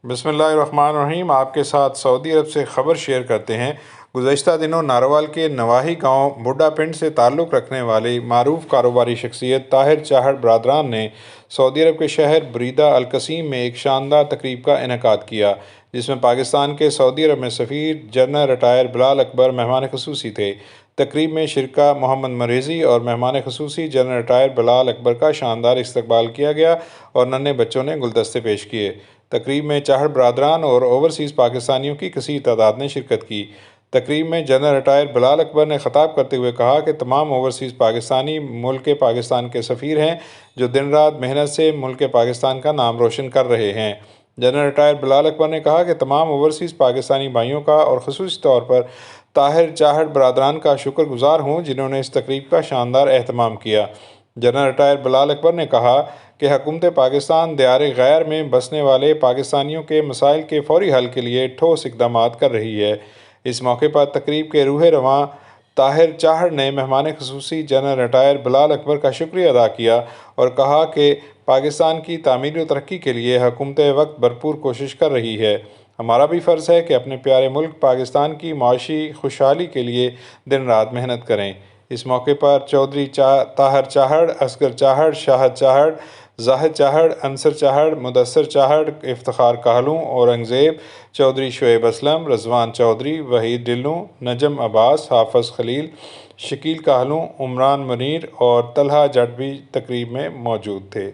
بسم اللہ الرحمن الرحیم۔ آپ کے ساتھ سعودی عرب سے خبر شیئر کرتے ہیں۔ گزشتہ دنوں ناروال کے نواحی گاؤں بڈھا پنڈ سے تعلق رکھنے والی معروف کاروباری شخصیت طاہر چاہڑ برادران نے سعودی عرب کے شہر بریدہ القصیم میں ایک شاندار تقریب کا انعقاد کیا، جس میں پاکستان کے سعودی عرب میں سفیر جنرل ریٹائر بلال اکبر مہمان خصوصی تھے۔ تقریب میں شرکا محمد مریزی اور مہمان خصوصی جنرل ریٹائر بلال اکبر کا شاندار استقبال کیا گیا اور ننھے بچوں نے گلدستے پیش کیے۔ تقریب میں چاہڑ برادران اور اوورسیز پاکستانیوں کی کثیر تعداد نے شرکت کی۔ تقریب میں جنرل ریٹائر بلال اکبر نے خطاب کرتے ہوئے کہا کہ تمام اوورسیز پاکستانی ملک پاکستان کے سفیر ہیں، جو دن رات محنت سے ملک پاکستان کا نام روشن کر رہے ہیں۔ جنرل ریٹائر بلال اکبر نے کہا کہ تمام اوورسیز پاکستانی بھائیوں کا اور خصوصی طور پر طاہر چاہڑ برادران کا شکر گزار ہوں، جنہوں نے اس تقریب کا شاندار اہتمام کیا۔ جنرل ریٹائر بلال اکبر نے کہا کہ حکومت پاکستان دیار غیر میں بسنے والے پاکستانیوں کے مسائل کے فوری حل کے لیے ٹھوس اقدامات کر رہی ہے۔ اس موقع پر تقریب کے روح رواں طاہر چاہڑ نے مہمان خصوصی جنرل ریٹائر بلال اکبر کا شکریہ ادا کیا اور کہا کہ پاکستان کی تعمیر و ترقی کے لیے حکومت وقت بھرپور کوشش کر رہی ہے۔ ہمارا بھی فرض ہے کہ اپنے پیارے ملک پاکستان کی معاشی خوشحالی کے لیے دن رات محنت کریں۔ اس موقع پر چودھری طاہر چاہڑ، اصغر چاہڑ، شاہد چاہڑ، زاہد چاہڑ، انصر چاہڑ، مدثر چاہڑ، افتخار کہلوں، اورنگزیب چودھری، شعیب اسلم، رضوان چودھری، وحید ڈھلوں، نجم عباس، حافظ خلیل، شکیل کہلوں، عمران منیر اور طلحہ جٹ بھی تقریب میں موجود تھے۔